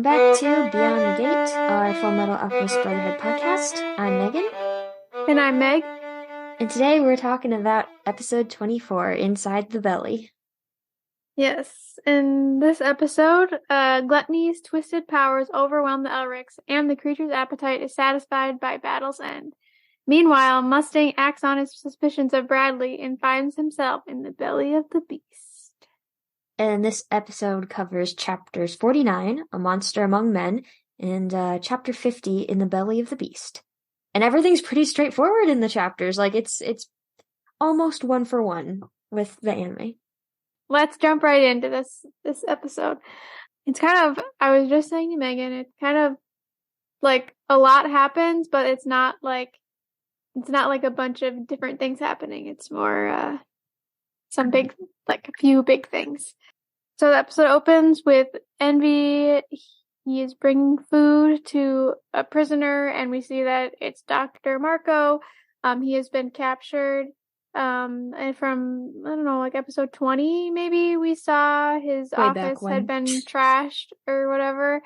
welcome back to Beyond the Gate, our Full Metal Alchemist Brotherhood podcast. I'm Megan. And I'm Meg. And today we're talking about episode 24, Inside the Belly. Yes, in this episode, Gluttony's twisted powers overwhelm the Elrics, and the creature's appetite is satisfied by battle's end. Meanwhile, Mustang acts on his suspicions of Bradley and finds himself in the belly of the beast. And this episode covers chapters 49, A Monster Among Men, and chapter 50, In the Belly of the Beast. And everything's pretty straightforward in the chapters. Like, it's almost one for one with the anime. Let's jump right into this episode. It's kind of, I was just saying to Megan, it's kind of like a lot happens, but it's not like a bunch of different things happening. It's more a few big things. So the episode opens with Envy. He is bringing food to a prisoner, and we see that it's Dr. Marco. He has been captured. And from, I don't know, like episode 20, maybe, we saw his office had been trashed or whatever.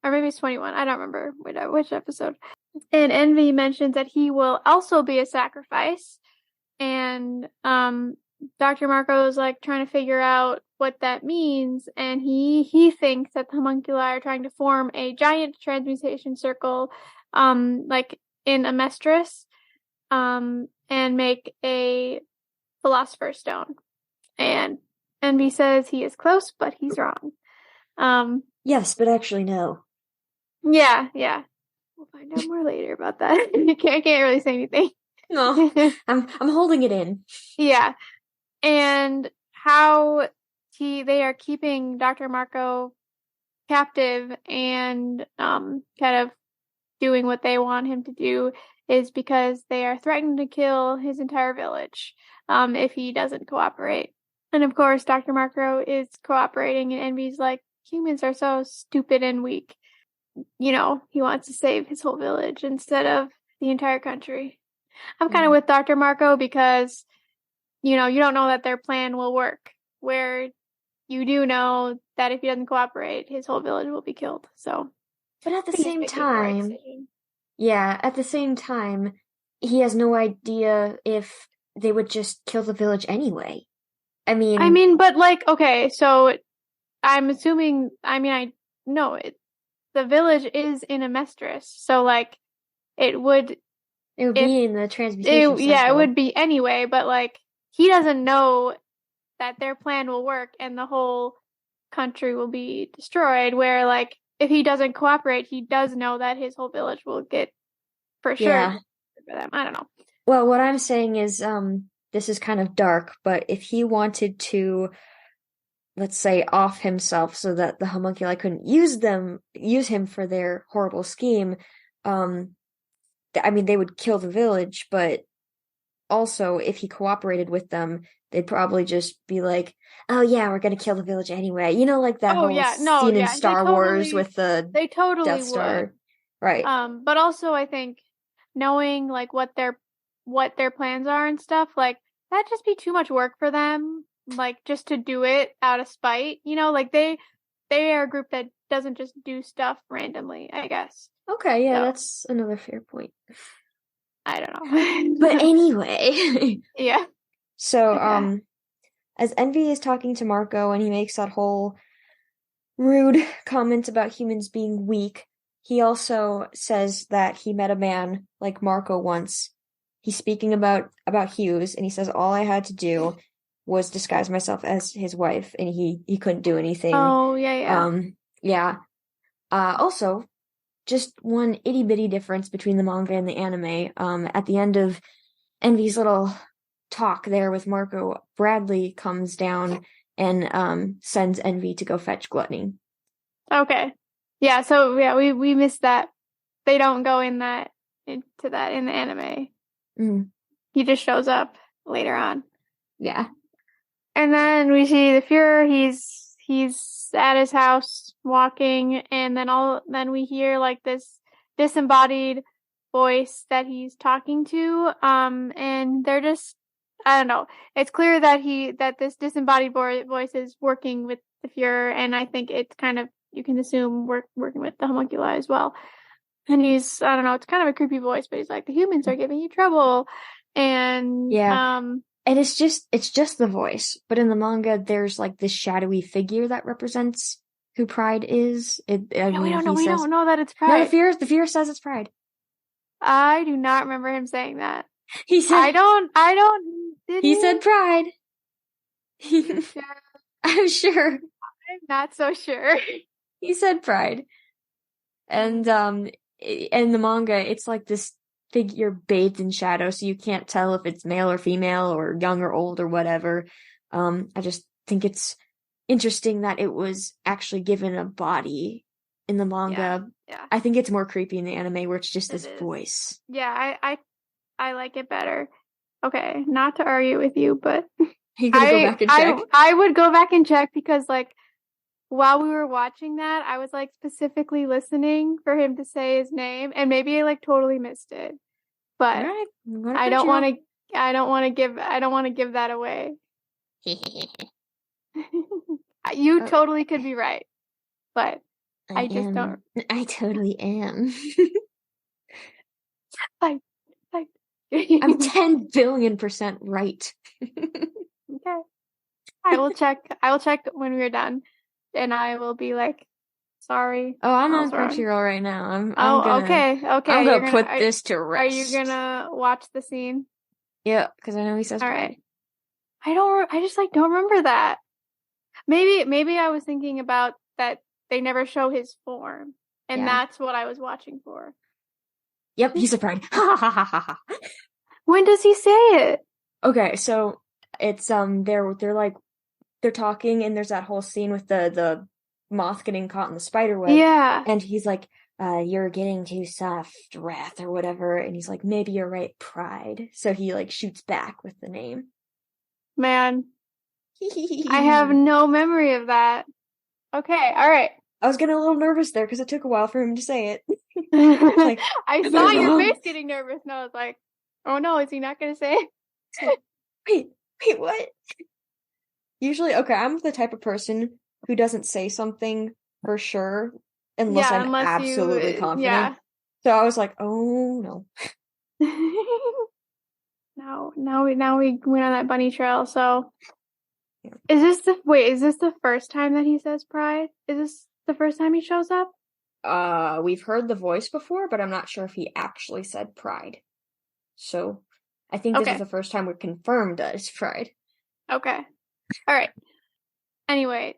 Or maybe it's 21. I don't remember which episode. And Envy mentions that he will also be a sacrifice. And Dr. Marco is like trying to figure out what that means. And he thinks that the homunculi are trying to form a giant transmutation circle, like in a mistress, and make a philosopher's stone. And Envy says he is close, but he's wrong. Yes, but actually no. Yeah. We'll find out more later about that. I can't really say anything. No, I'm holding it in. Yeah. And how they are keeping Dr. Marco captive and kind of doing what they want him to do is because they are threatening to kill his entire village if he doesn't cooperate. And of course, Dr. Marco is cooperating, and Envy's like, humans are so stupid and weak. You know, he wants to save his whole village instead of the entire country. I'm kind of with Dr. Marco because, you know, you don't know that their plan will work, where you do know that if he doesn't cooperate, his whole village will be killed. So, but at the same time, at the same time, he has no idea if they would just kill the village anyway. I mean, but like, okay, so I'm assuming, I know the village is in a mistress, so like, it would be in the transmutation circle. Yeah, it would be anyway, but like, he doesn't know that their plan will work and the whole country will be destroyed, where like, if he doesn't cooperate, he does know that his whole village will get for sure. Yeah. For them. I don't know. Well, what I'm saying is, this is kind of dark, but if he wanted to, let's say, off himself so that the homunculi couldn't use him for their horrible scheme, they would kill the village, but also, if he cooperated with them, they'd probably just be like, oh yeah, we're gonna kill the village anyway. You know, like that scene in Star Wars with the Death Star. Would. Right. But also I think knowing like what their plans are and stuff, like that'd just be too much work for them, like just to do it out of spite. You know, like they are a group that doesn't just do stuff randomly, I guess. Okay, yeah, that's another fair point. I don't know. But anyway. Yeah. So, as Envy is talking to Marco and he makes that whole rude comment about humans being weak, he also says that he met a man like Marco once. He's speaking about Hughes, and he says all I had to do was disguise myself as his wife, and he couldn't do anything. Oh, yeah. Yeah. Also, just one itty-bitty difference between the manga and the anime. At the end of Envy's little talk there with Marco, Bradley comes down and sends Envy to go fetch Gluttony. Okay. Yeah, so yeah, we missed that. They don't go into that in the anime. Mm. He just shows up later on. Yeah. And then we see the Fuhrer. He's at his house walking, and then we hear like this disembodied voice that he's talking to. And they're just, I don't know. It's clear that this disembodied voice is working with the Fuhrer, and I think it's kind of you can assume working with the homunculi as well. And he's, I don't know, it's kind of a creepy voice, but he's like, the humans are giving you trouble. And, Yeah. And it's just the voice. But in the manga, there's like this shadowy figure that represents who Pride is. I yeah, we mean, don't know that it's no, Pride. the fear says it's Pride. I do not remember him saying that. He said, he he? said Pride. Sure. I'm sure. I'm not so sure. He said Pride. And, in the manga, it's like this figure bathed in shadow, so you can't tell if it's male or female or young or old or whatever. I just think it's interesting that it was actually given a body in the manga. Yeah. I think it's more creepy in the anime where it's just this It is. voice. Yeah, I like it better. Okay, not to argue with you, but You gonna go back and check? I would go back and check because like while we were watching that, I was like specifically listening for him to say his name, and maybe I like totally missed it. But All right, I don't want to give that away. You totally could be right, but I just don't. I totally am. I'm 10 billion% right. Okay. I will check when we're done, and I will be like, sorry. Oh, I'm on Crunchyroll right now. I'm okay. I'm gonna put this to rest. Are you gonna watch the scene? Yeah, because I know he says. All right. I just like don't remember that. Maybe I was thinking about that they never show his form, and that's what I was watching for. Yep, he's a Pride. When does he say it? Okay, so it's they're talking, and there's that whole scene with the moth getting caught in the spider web. Yeah. And he's like, you're getting too soft, Wrath, or whatever. And he's like, maybe you're right, Pride. So he like shoots back with the name. Man, I have no memory of that. Okay, all right. I was getting a little nervous there because it took a while for him to say it. Like, I saw your face getting nervous, and I was like, oh no, is he not going to say it? Wait, what? Usually, okay, I'm the type of person who doesn't say something for sure unless I'm absolutely confident. Yeah. So I was like, oh no. Now we went on that bunny trail. So is this the first time that he says Pride? Is this the first time he shows up? We've heard the voice before, but I'm not sure if he actually said Pride. So I think this is the first time we're confirmed that it's Pride. Okay. All right. Anyway,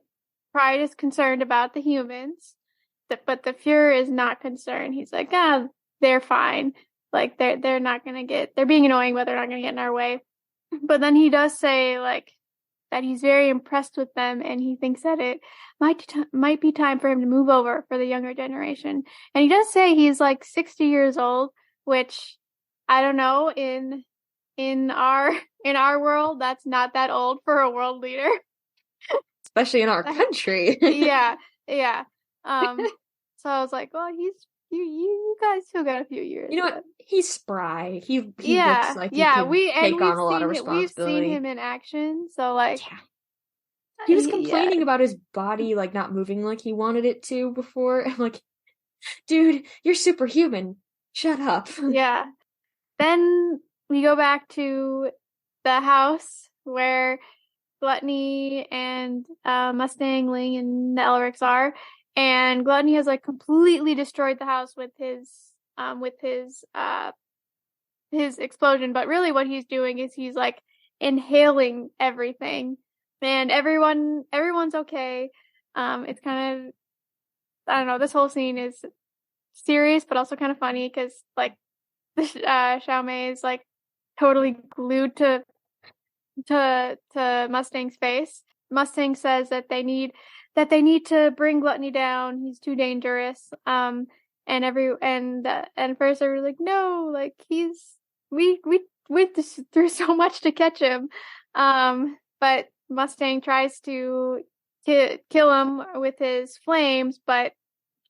Pride is concerned about the humans, but the Fuhrer is not concerned. He's like, they're fine. Like they're not gonna they're being annoying, but they're not gonna get in our way. But then he does say like that he's very impressed with them, and he thinks that it might be time for him to move over for the younger generation. And he does say he's like 60 years old, which I don't know, in our world, that's not that old for a world leader. Especially in our country. Yeah. So I was like, well, you guys still got a few years. You know what? He's spry. He looks like he could take on a lot of responsibility. We've seen him in action, so like he was complaining about his body like not moving like he wanted it to before. I'm like, dude, you're superhuman. Shut up. Yeah. Then we go back to the house where Gluttony and Mustang, Ling, and the Elrics are, and Gluttony has like completely destroyed the house with his explosion. But really, what he's doing is he's like inhaling everything, and everyone's okay. It's kind of, I don't know. This whole scene is serious, but also kind of funny because like Xiaomei is like totally glued to Mustang's face. Mustang says that they need to bring Gluttony down. He's too dangerous. And first they were like, no, like we went through so much to catch him. But Mustang tries to kill him with his flames, but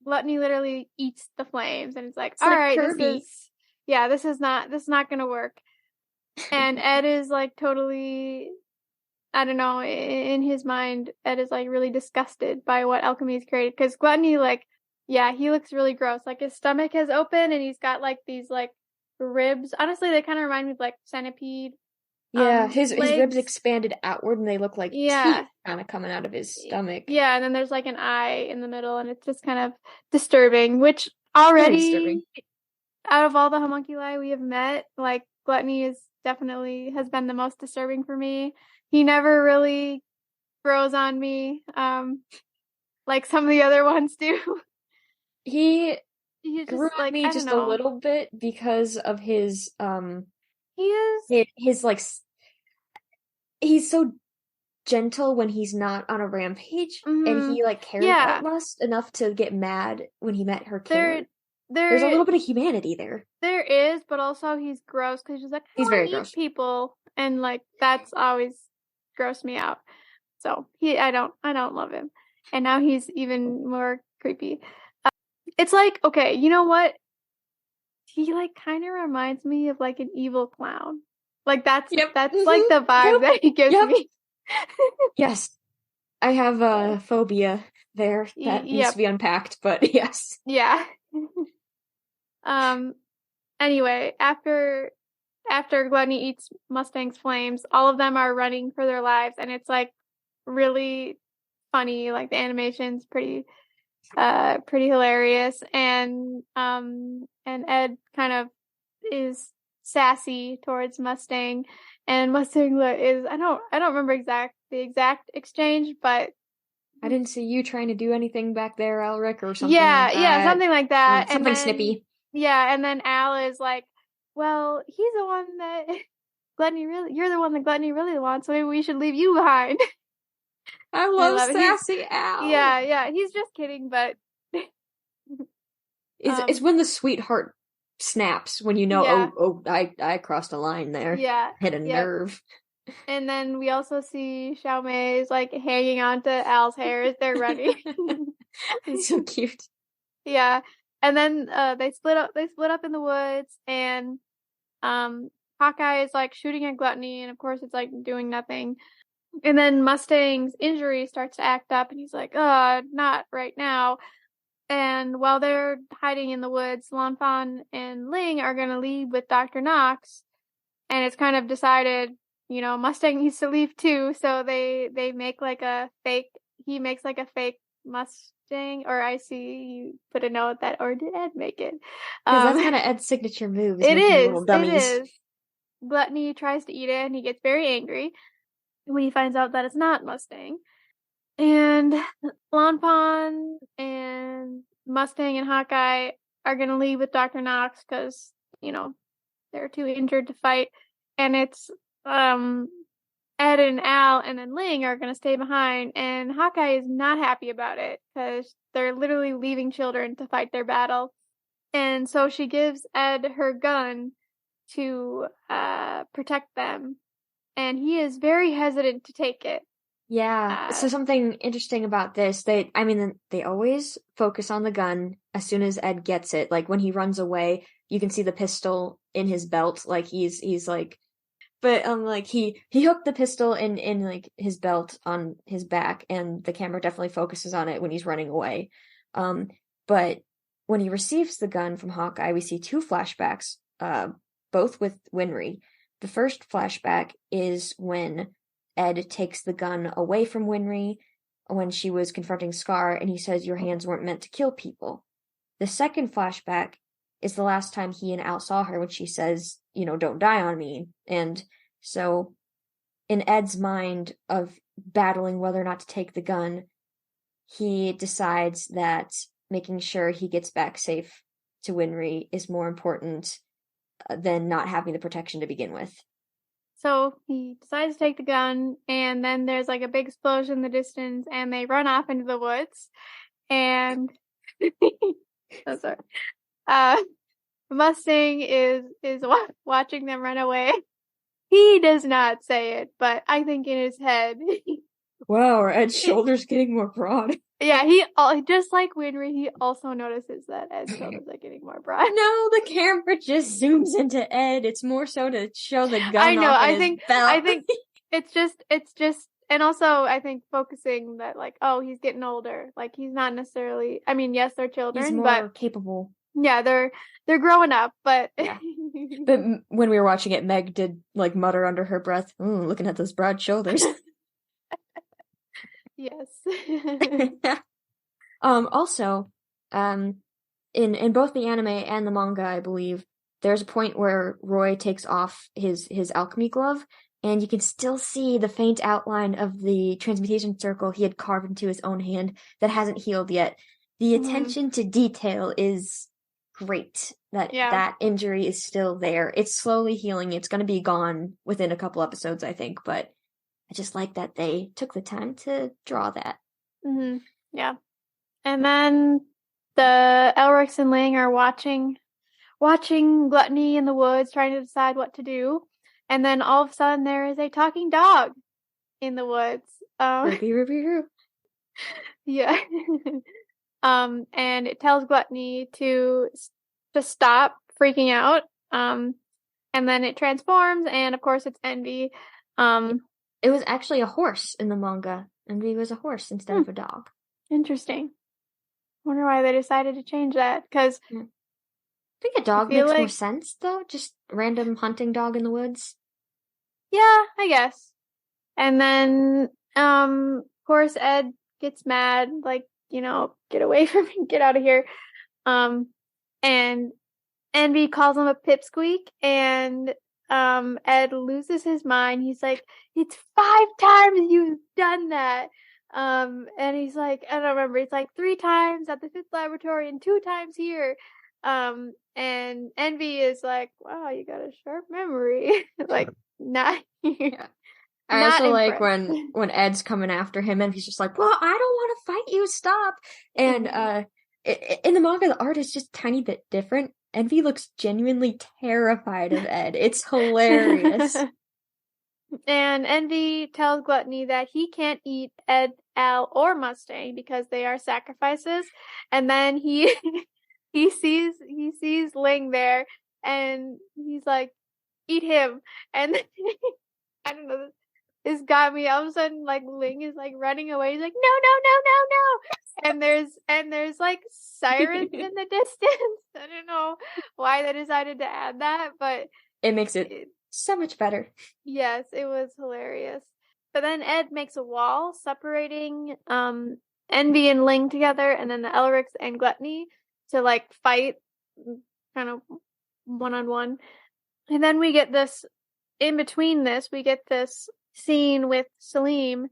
Gluttony literally eats the flames, and it's like, all right, this is not gonna work. And Ed is like totally I don't know, in his mind, Ed is like really disgusted by what alchemy has created. Because Gluttony, like, yeah, he looks really gross. Like his stomach has opened and he's got like these like ribs. Honestly, they kind of remind me of like centipede Yeah, his ribs legs. expanded outward and they look like Yeah. teeth kind of coming out of his stomach. Yeah, and then there's like an eye in the middle and it's just kind of disturbing, which Very already disturbing. out of all the homunculi we have met, like Gluttony is definitely has been the most disturbing for me. He never really grows on me, like some of the other ones do. He He's grew just on like, me I don't just a know. little bit because of his He is, his like he's so gentle when he's not on a rampage, and mm-hmm. he like cared about Yeah, Lust enough to get mad when he met her there, killer. There's a there, little bit of humanity there. there is, but also he's gross because he's like, I He's want very to eat gross. people, and like that's always grossed me out. So I don't love him, and now he's even more creepy. It's like, okay, you know what? He like kind of reminds me of like an evil clown. Like Yep. that's like the vibe Yep. that he gives Yep. me. Yes. I have Yeah. a phobia there that needs to Yep. be unpacked, but yes. Yeah. Um anyway, after Gluttony eats Mustang's flames, all of them are running for their lives and it's like really funny. Like the animation's pretty hilarious and Ed kind of is sassy towards Mustang and Mustang is I don't remember the exact exchange, but I didn't see you trying to do anything back there, Elric, or something like yeah, that. something like that. And Something then snippy. yeah, and then Al is like, well, he's the one that you're the one that Gluttony really wants, so maybe we should leave you behind. I I love love it. He's sassy Al. he's just kidding, but It's when the sweetheart snaps when you know, yeah, I crossed a line there. yeah, Hit a yep. nerve. And then we also see Xiao Mei's like hanging onto Al's hair as they're running. It's so cute. Yeah. And then they split up in the woods and Hawkeye is like shooting at Gluttony and of course it's like doing nothing. And then Mustang's injury starts to act up and he's like, not right now. And while they're hiding in the woods, Lanfan and Ling are gonna leave with Dr. Knox and it's kind of decided, you know, Mustang needs to leave too, so they make like a fake he makes like a fake Mustang, or I see you put a note that, or did Ed make it? Because that's kind of Ed's signature move, is It making the little is, it dummies. is. Gluttony tries to eat it and he gets very angry when he finds out that it's not Mustang. And Lanpon and Mustang and Hawkeye are gonna leave with Dr. Knox because, you know, they're too injured to fight. And it's Ed and Al and then Ling are gonna stay behind and Hawkeye is not happy about it because they're literally leaving children to fight their battle. And so she gives Ed her gun to protect them. And he is very hesitant to take it. Yeah. So something interesting about this, they always focus on the gun as soon as Ed gets it. Like when he runs away, you can see the pistol in his belt. Like he's like, but like he hooked the pistol in like his belt on his back, and the camera definitely focuses on it when he's running away. But when he receives the gun from Hawkeye, we see two flashbacks, both with Winry. The first flashback is when Ed takes the gun away from Winry when she was confronting Scar, and he says, "Your hands weren't meant to kill people." The second flashback is the last time he and Al saw her when she says, you know, "Don't die on me." And so in Ed's mind of battling whether or not to take the gun, he decides that making sure he gets back safe to Winry is more important than not having the protection to begin with. So he decides to take the gun, and then there's like a big explosion in the distance, and they run off into the woods. And I'm sorry. Mustang is watching them run away. He does not say it, but I think in his head. Wow, are Ed's shoulders getting more broad? Yeah, just like Winry, he also notices that Ed's shoulders are getting more broad. No, the camera just zooms into Ed. It's more so to show the gun I know. off in his belt. It's just, and also I think focusing that like, oh, he's getting older. Like he's not necessarily, I mean, yes, they're children, He's more but capable. yeah, they're growing up, but Yeah. But when we were watching it, Meg did like mutter under her breath, "Ooh, looking at those broad shoulders." yes. Also, in both the anime and the manga, I believe, there's a point where Roy takes off his alchemy glove, and you can still see the faint outline of the transmutation circle he had carved into his own hand that hasn't healed yet. The attention to detail is great. That injury is still there. It's slowly healing. It's going to be gone within a couple episodes, I think, but I just like that they took the time to draw that. Yeah. And then the Elrics and Ling are watching Gluttony in the woods, trying to decide what to do. And then all of a sudden there is a talking dog in the woods. Ruby, Ruby, Roo. Yeah. And it tells Gluttony to stop freaking out. And then it transforms, and of course it's Envy. It was actually a horse in the manga. Envy was a horse instead of a dog. Interesting. Wonder why they decided to change that, because I think a dog makes more sense, though. Just random hunting dog in the woods. Yeah, I guess. And then, of course, Ed gets mad, like, get away from me, get out of here. And Envy calls him a pipsqueak, and Ed loses his mind. He's like, it's 5 times you've done that. And he's like, I don't remember, it's like 3 times at the 5th laboratory and 2 times here. And Envy is like, wow, you got a sharp memory. Like, not yeah. I also like when Ed's coming after him and he's just like, well, I don't want to fight you, stop. And in the manga, the art is just a tiny bit different. Envy looks genuinely terrified of Ed. It's hilarious. And Envy tells Gluttony that he can't eat Ed, Al, or Mustang because they are sacrifices. And then he sees Ling there, and he's like, eat him. And I don't know, this got me. All of a sudden, like, Ling is like running away. He's like, no, no, no, no, no. And there's like sirens in the distance. I don't know why they decided to add that, but it makes it so much better. Yes, it was hilarious. But then Ed makes a wall separating Envy and Ling together, and then the Elrics and Gluttony to like fight kind of one-on-one. And then we get this, in between this, we get this scene with Selim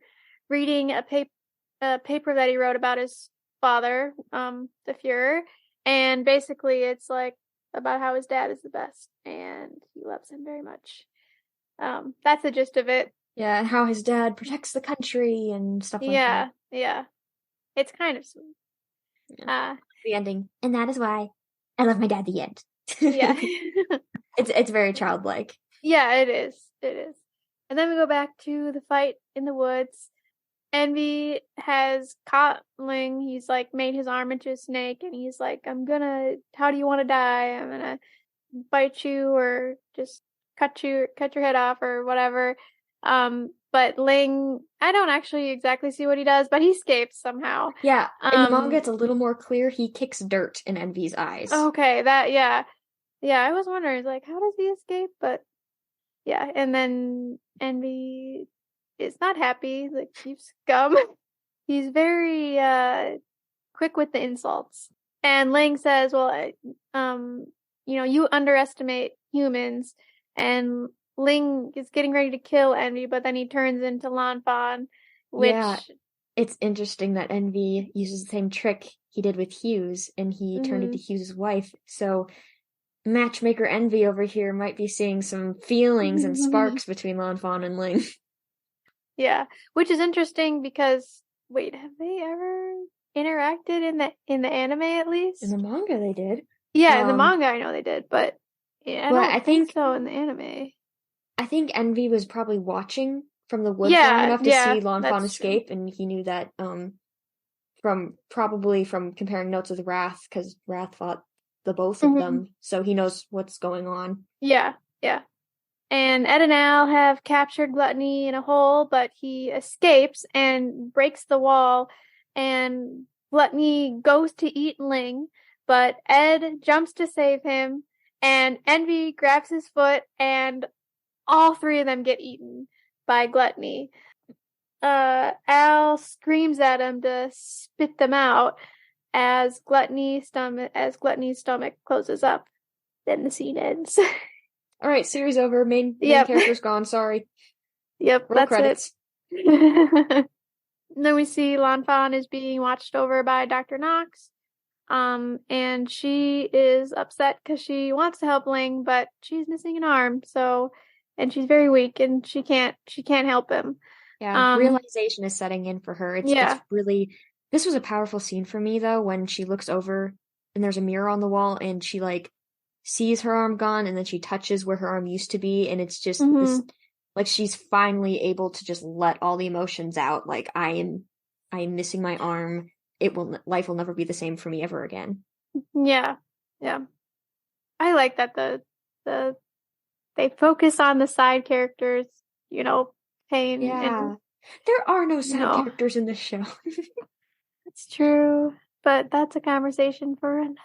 reading a paper that he wrote about his father, the Fuhrer, and basically it's like about how his dad is the best and he loves him very much. That's the gist of it. Yeah, and how his dad protects the country and stuff like that. Yeah. It's kind of sweet. Yeah. The ending. And that is why I love my dad, the end. Yeah. It's very childlike. Yeah, it is. It is. And then we go back to the fight in the woods. Envy has caught Ling. He's like made his arm into a snake, and he's like, how do you want to die? I'm gonna bite you or just cut your head off or whatever. But Ling, I don't actually exactly see what he does, but he escapes somehow. Yeah, in the manga it's a little more clear. He kicks dirt in Envy's eyes. Okay, yeah, I was wondering, like, how does he escape? But yeah, and then Envy is not happy, like, you scum. He's very quick with the insults. And Ling says, well, you underestimate humans. And Ling is getting ready to kill Envy, but then he turns into Lan Fan, which... Yeah, it's interesting that Envy uses the same trick he did with Hughes, and he turned into Hughes' wife. So matchmaker Envy over here might be seeing some feelings and sparks between Lan Fan and Ling. Yeah, which is interesting because, wait, have they ever interacted in the anime at least? In the manga they did. Yeah, in the manga I know they did, but yeah, I think so in the anime. I think Envy was probably watching from the woods long enough to see Lan Fan escape, and he knew that from comparing notes with Wrath, because Wrath fought the both of them, so he knows what's going on. Yeah. And Ed and Al have captured Gluttony in a hole, but he escapes and breaks the wall, and Gluttony goes to eat Ling, but Ed jumps to save him, and Envy grabs his foot, and all three of them get eaten by Gluttony. Al screams at him to spit them out as Gluttony's stomach closes up. Then the scene ends. All right, series over. Main character's gone. Sorry. Yep, Roll that's credits. it. Then we see Lan Fan is being watched over by Dr. Knox. And she is upset because she wants to help Ling, but she's missing an arm, and she's very weak and she can't help him. Yeah, realization is setting in for her. It's really, this was a powerful scene for me though, when she looks over and there's a mirror on the wall and she like sees her arm gone and then she touches where her arm used to be, and it's just this, like, she's finally able to just let all the emotions out. Like, I am missing my arm. Life will never be the same for me ever again. Yeah. I like that they focus on the side characters, pain. Yeah. And, there are no side characters in this show. It's true, but that's a conversation for another.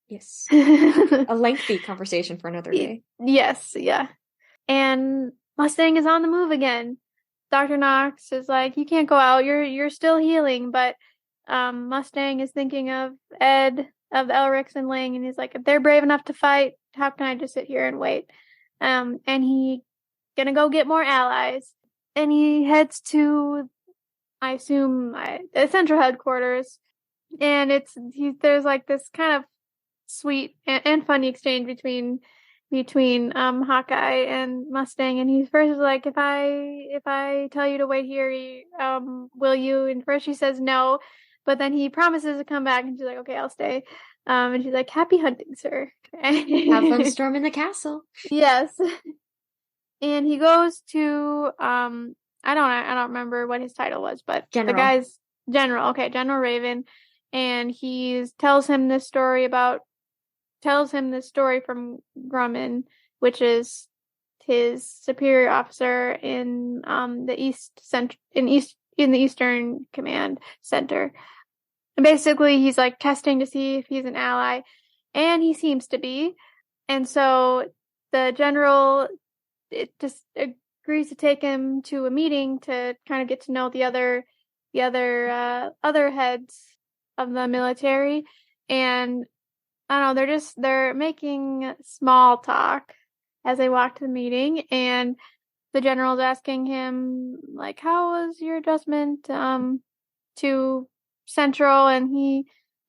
Yes. A lengthy conversation for another day. Yes, yeah. And Mustang is on the move again. Dr. Knox is like, you can't go out, you're still healing, but Mustang is thinking of Ed, of the Elrics and Ling, and he's like, if they're brave enough to fight, how can I just sit here and wait? And he gonna go get more allies. And he heads to, I assume, the central headquarters. And there's like this kind of sweet and funny exchange between Hawkeye and Mustang, and he first is like, if I tell you to wait here, will you? And first she says no, but then he promises to come back, and she's like, okay, I'll stay. And she's like, happy hunting, sir. Have fun storming the castle. Yes. And he goes to I don't remember what his title was, but General. The guy's General. Okay, General Raven, and he tells him this story from Grumman, which is his superior officer in the Eastern Command Center. And basically, he's like testing to see if he's an ally, and he seems to be. And so the general just agrees to take him to a meeting to kind of get to know the other heads of the military. And I don't know, they're making small talk as they walk to the meeting, and the general's asking him, like, how was your adjustment to Central?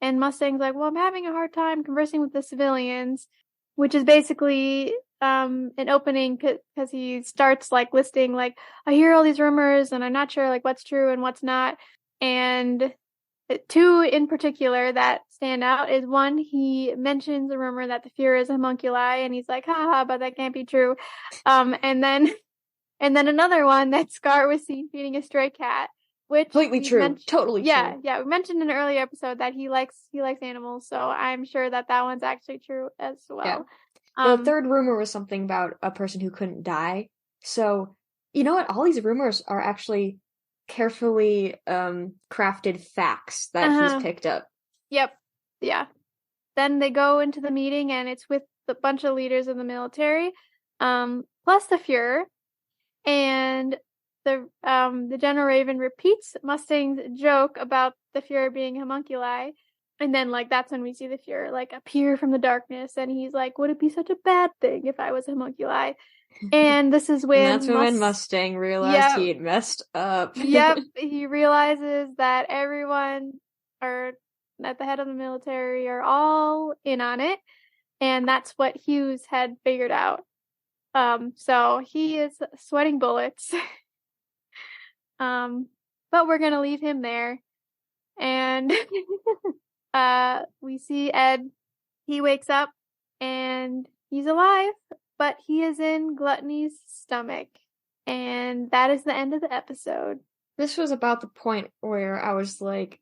And Mustang's like, well, I'm having a hard time conversing with the civilians, which is basically an opening because he starts like listing, like, I hear all these rumors and I'm not sure like what's true and what's not. And two in particular that stand out is, one, he mentions a rumor that the Fuhrer is a homunculi, and he's like, haha, but that can't be true. And then another one that Scar was seen feeding a stray cat, which completely true, totally true. Yeah, we mentioned in an earlier episode that he likes animals, so I'm sure that one's actually true as well. Yeah. The third rumor was something about a person who couldn't die. So, you know what? All these rumors are actually carefully crafted facts that he's picked up. Yep. Yeah. Then they go into the meeting, and it's with a bunch of leaders of the military, plus the Fuhrer, and the General Raven repeats Mustang's joke about the Fuhrer being homunculi. And then, like, that's when we see the Fuhrer, like, appear from the darkness, and he's like, would it be such a bad thing if I was a homunculi? And this is when... and that's when Mustang realized he had messed up. Yep, he realizes that everyone, or at the head of the military, are all in on it, and that's what Hughes had figured out. So he is sweating bullets. But we're gonna leave him there, and... we see Ed. He wakes up and he's alive, but he is in Gluttony's stomach. And that is the end of the episode. This was about the point where I was like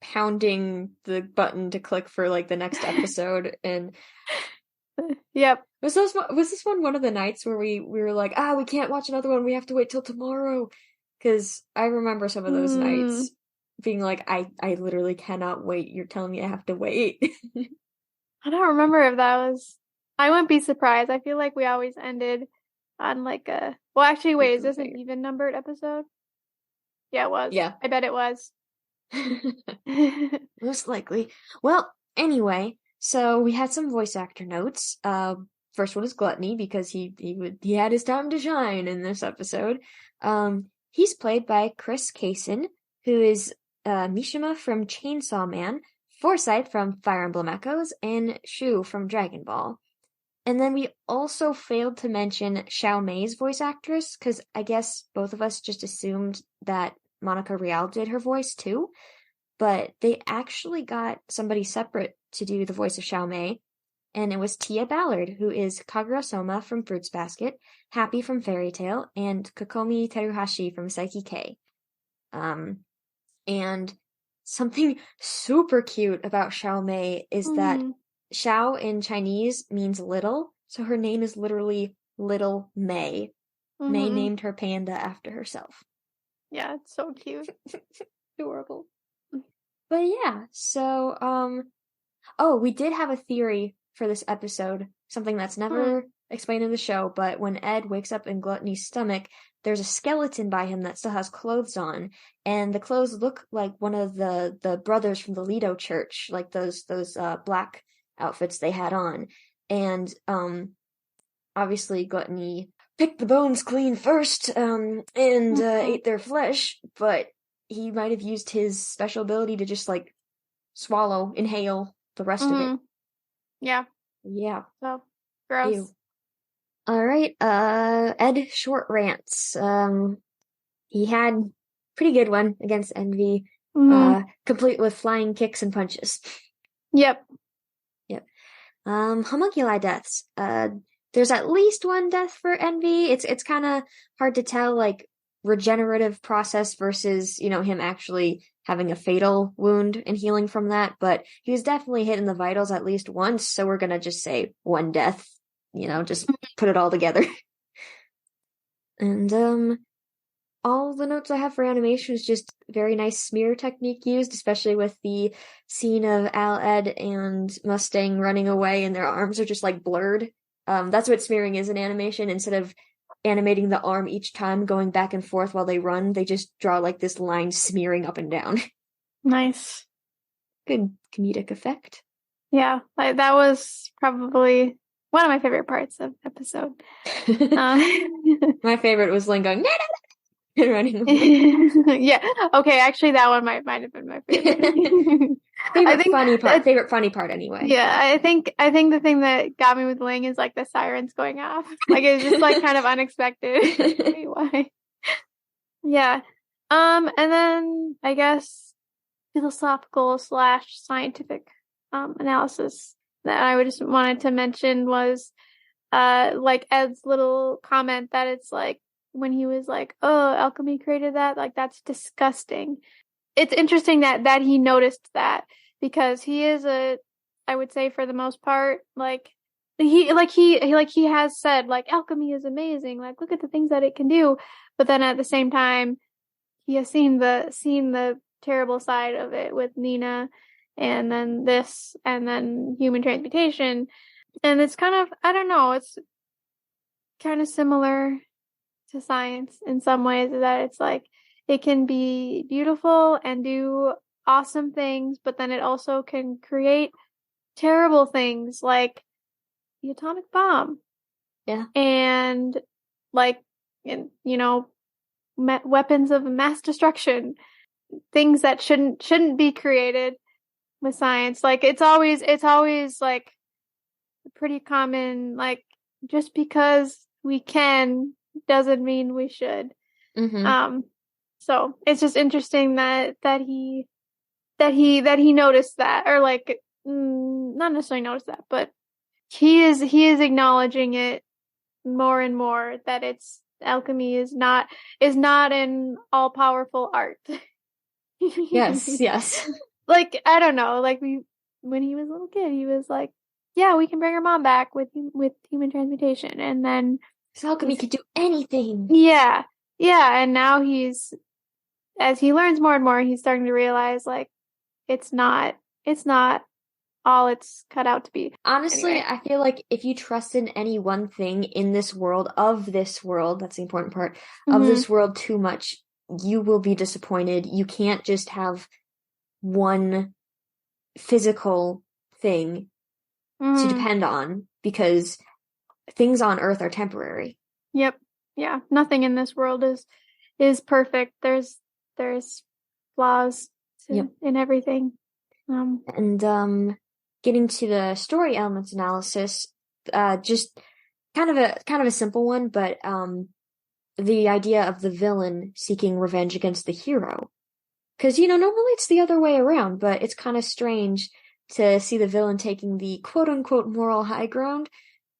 pounding the button to click for like the next episode, and Yep. Was this one of the nights where we were like, we can't watch another one, we have to wait till tomorrow? Because I remember some of those nights being like, I literally cannot wait. You're telling me I have to wait. I don't remember if that was. I wouldn't be surprised. I feel like we always ended on like a. Well, actually, wait, is this an even numbered episode? Yeah, it was. Yeah. I bet it was. Most likely. Well, anyway, so we had some voice actor notes. First one is Gluttony because he had his time to shine in this episode. He's played by Chris Kaysen, who is Mishima from Chainsaw Man, Forsyth from Fire Emblem Echoes, and Shu from Dragon Ball. And then we also failed to mention Xiao Mei's voice actress, because I guess both of us just assumed that Monica Rial did her voice too. But they actually got somebody separate to do the voice of Xiao Mei, and it was Tia Ballard, who is Kagura Soma from Fruits Basket, Happy from Fairy Tail, and Kokomi Teruhashi from Saiki K. And something super cute about Xiao Mei is that Xiao in Chinese means little, so her name is literally Little Mei. Mei named her panda after herself. Yeah, it's so cute. Adorable. But yeah, so, we did have a theory for this episode, something that's never explained in the show, but when Ed wakes up in Gluttony's stomach, there's a skeleton by him that still has clothes on, and the clothes look like one of the brothers from the Lido Church, like those black outfits they had on. And, obviously Gluttony picked the bones clean first, and ate their flesh, but he might have used his special ability to just, like, inhale the rest of it. Yeah. Yeah. So, gross. Ew. Alright, Ed Short Rants. He had a pretty good one against Envy, complete with flying kicks and punches. Yep. Homunculi deaths. There's at least one death for Envy. It's kind of hard to tell, like, regenerative process versus, him actually having a fatal wound and healing from that, but he was definitely hit in the vitals at least once, so we're gonna just say one death, just put it all together. And, all the notes I have for animation is just very nice smear technique used, especially with the scene of Al, Ed, and Mustang running away and their arms are just, like, blurred. That's what smearing is in animation. Instead of animating the arm each time going back and forth while they run, they just draw, like, this line smearing up and down. Nice. Good comedic effect. Yeah, that was probably one of my favorite parts of the episode. My favorite was Ling going, and running away. Yeah, okay, actually that one might have been my favorite. Favorite funny part anyway. Yeah, I think the thing that got me with Ling is like the sirens going off. Like it was just like kind of unexpected. Wait, why? Yeah. And then I guess philosophical / scientific analysis that I just wanted to mention was like Ed's little comment that it's like when he was like, oh, alchemy created that, like that's disgusting. It's interesting that he noticed that, because he is I would say for the most part, like he has said, like, alchemy is amazing, like look at the things that it can do, but then at the same time he has seen the terrible side of it with Nina, and then this, and then human transmutation, and it's kind of, I don't know, it's kind of similar to science in some ways, that it's like it can be beautiful and do awesome things, but then it also can create terrible things like the atomic bomb. Yeah. And like, weapons of mass destruction, things that shouldn't be created with science. Like it's always like pretty common, like just because we can doesn't mean we should. So it's just interesting that he noticed that, or like not necessarily noticed that, but he is acknowledging it more and more, that alchemy is not an all powerful art. Yes. Like I don't know, like when he was a little kid, he was like, yeah, we can bring her mom back with human transmutation. And then This alchemy could do anything. Yeah. Yeah. And now as he learns more and more, he's starting to realize like it's not all it's cut out to be. Honestly, Anyway. I feel like if you trust in any one thing in this world, that's the important part, of Mm-hmm. this world too much, you will be disappointed. You can't just have one physical thing to Mm-hmm. depend on because things on Earth are temporary. Yep. Yeah. Nothing in this world is perfect. There's flaws in everything. And getting to the story elements analysis, just kind of a simple one, but the idea of the villain seeking revenge against the hero. Because, normally it's the other way around, but it's kind of strange to see the villain taking the quote-unquote moral high ground,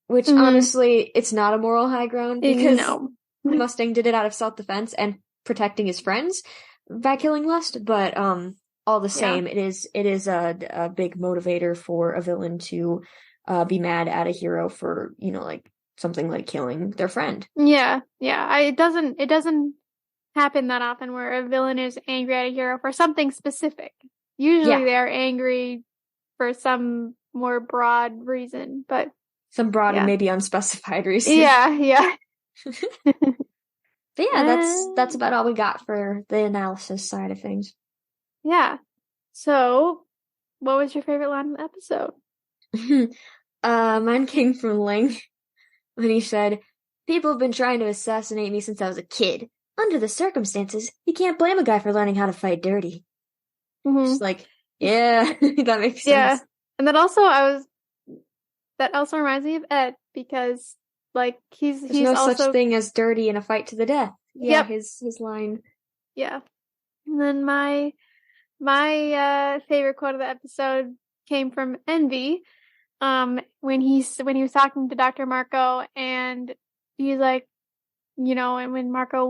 which honestly, it's not a moral high ground because No. Mustang did it out of self-defense and protecting his friends by killing Lust, but all the same, it is a big motivator for a villain to be mad at a hero for, like something like killing their friend. Yeah. Yeah. It doesn't happen that often where a villain is angry at a hero for something specific. Usually they are angry for some more broad reason, but some broad and maybe unspecified reason. Yeah. But yeah, that's about all we got for the analysis side of things. Yeah. So, what was your favorite line in the episode? Mine came from Ling when he said, "People have been trying to assassinate me since I was a kid. Under the circumstances, you can't blame a guy for learning how to fight dirty." Just like, yeah, that makes sense. Yeah. And that also reminds me of Ed because like he's no also such thing as dirty in a fight to the death. Yeah, yep. his line. Yeah. And then my favorite quote of the episode came from Envy. When he was talking to Dr. Marco and he's like, and when Marco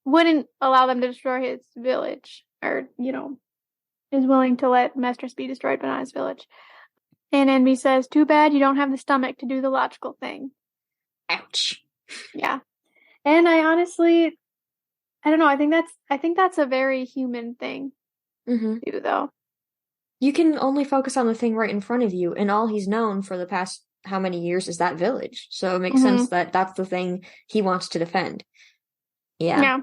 wouldn't allow them to destroy his village or, is willing to let Mestris be destroyed but not his village. And Envy says, "Too bad you don't have the stomach to do the logical thing." Ouch. Yeah. And I honestly, I don't know, I think that's a very human thing too, though. You can only focus on the thing right in front of you, and all he's known for the past how many years is that village. So it makes sense that that's the thing he wants to defend. Yeah. Yeah.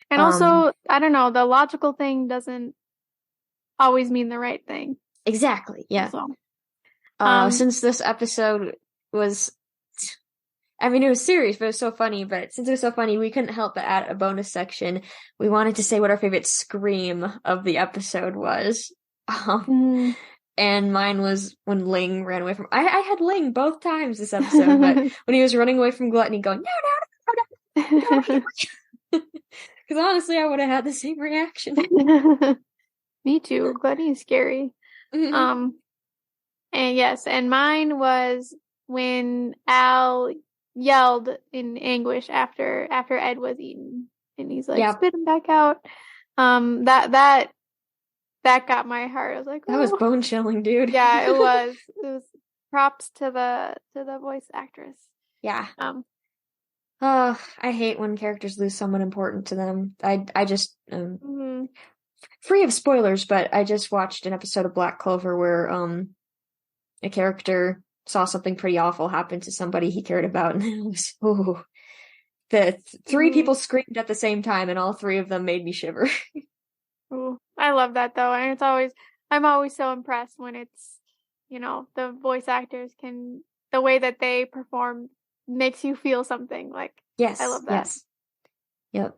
And also, I don't know, the logical thing doesn't always mean the right thing. Exactly. Yeah. So, since this episode was, I mean, it was serious, but it was so funny. But since it was so funny, we couldn't help but add a bonus section. We wanted to say what our favorite scream of the episode was. And mine was when Ling ran away from. I had Ling both times this episode, but when he was running away from Gluttony, going no. Because honestly, I would have had the same reaction. Me too. Gluttony is scary. And yes, and mine was when Al yelled in anguish after Ed was eaten, and he's like, "Spit him back out." That got my heart. I was like, that was bone chilling, dude. Yeah, it was. It was props to the voice actress. Yeah. I hate when characters lose someone important to them. I just free of spoilers, but I just watched an episode of Black Clover where a character saw something pretty awful happen to somebody he cared about, and it was the three people screamed at the same time, and all three of them made me shiver. Ooh, I love that though, and I'm always so impressed when it's, the voice actors the way that they perform makes you feel something. Like, yes, I love that. Yes. Yep.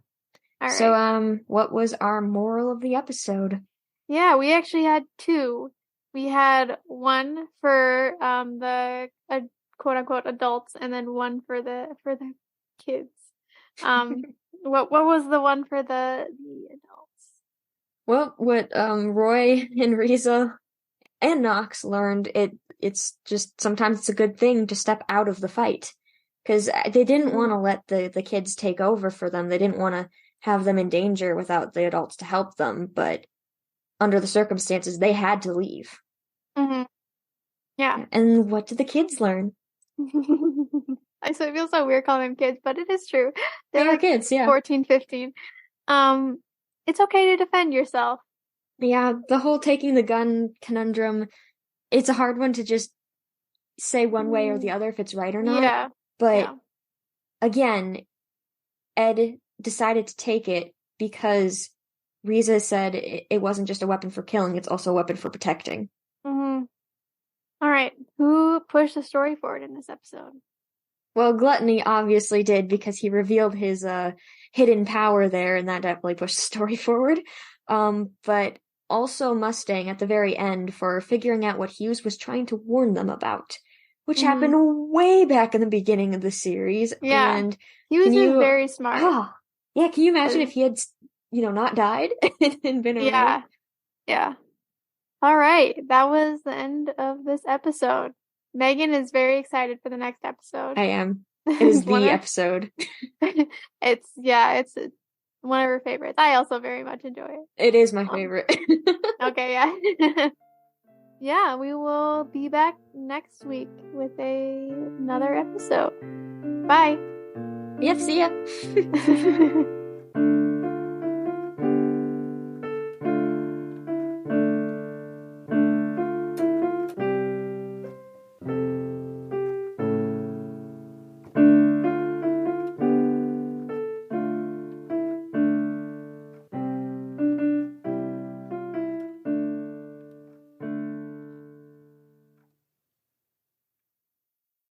All so, right. What was our moral of the episode? Yeah, we actually had two. We had one for the quote unquote adults, and then one for the kids. What was the one for the adults? Well, what Roy and Riza and Nox learned, it's just sometimes it's a good thing to step out of the fight, because they didn't want to let the kids take over for them. They didn't want to have them in danger without the adults to help them, but under the circumstances, they had to leave. Yeah. And what did the kids learn? I feel so weird calling them kids, but it is true. They They're are like kids, yeah. 14, 15. It's okay to defend yourself. Yeah, the whole taking the gun conundrum, it's a hard one to just say one way or the other if it's right or not. Yeah. But Yeah. again, Ed decided to take it because Riza said it wasn't just a weapon for killing, it's also a weapon for protecting. Mm-hmm. All right. Who pushed the story forward in this episode? Well, Gluttony obviously did because he revealed his hidden power there, and that definitely pushed the story forward. But also Mustang at the very end for figuring out what Hughes was trying to warn them about, which Mm-hmm. happened way back in the beginning of the series. Yeah. And Hughes can is you, very smart. yeah, can you imagine 'Cause- if he had, not died and been around? Yeah. Yeah. All right. That was the end of this episode. Megan is very excited for the next episode. I am. It is the One of episode. it's one of her favorites. I also very much enjoy it. It is my favorite. Okay, yeah. Yeah, we will be back next week with another episode. Bye. Yep, see ya.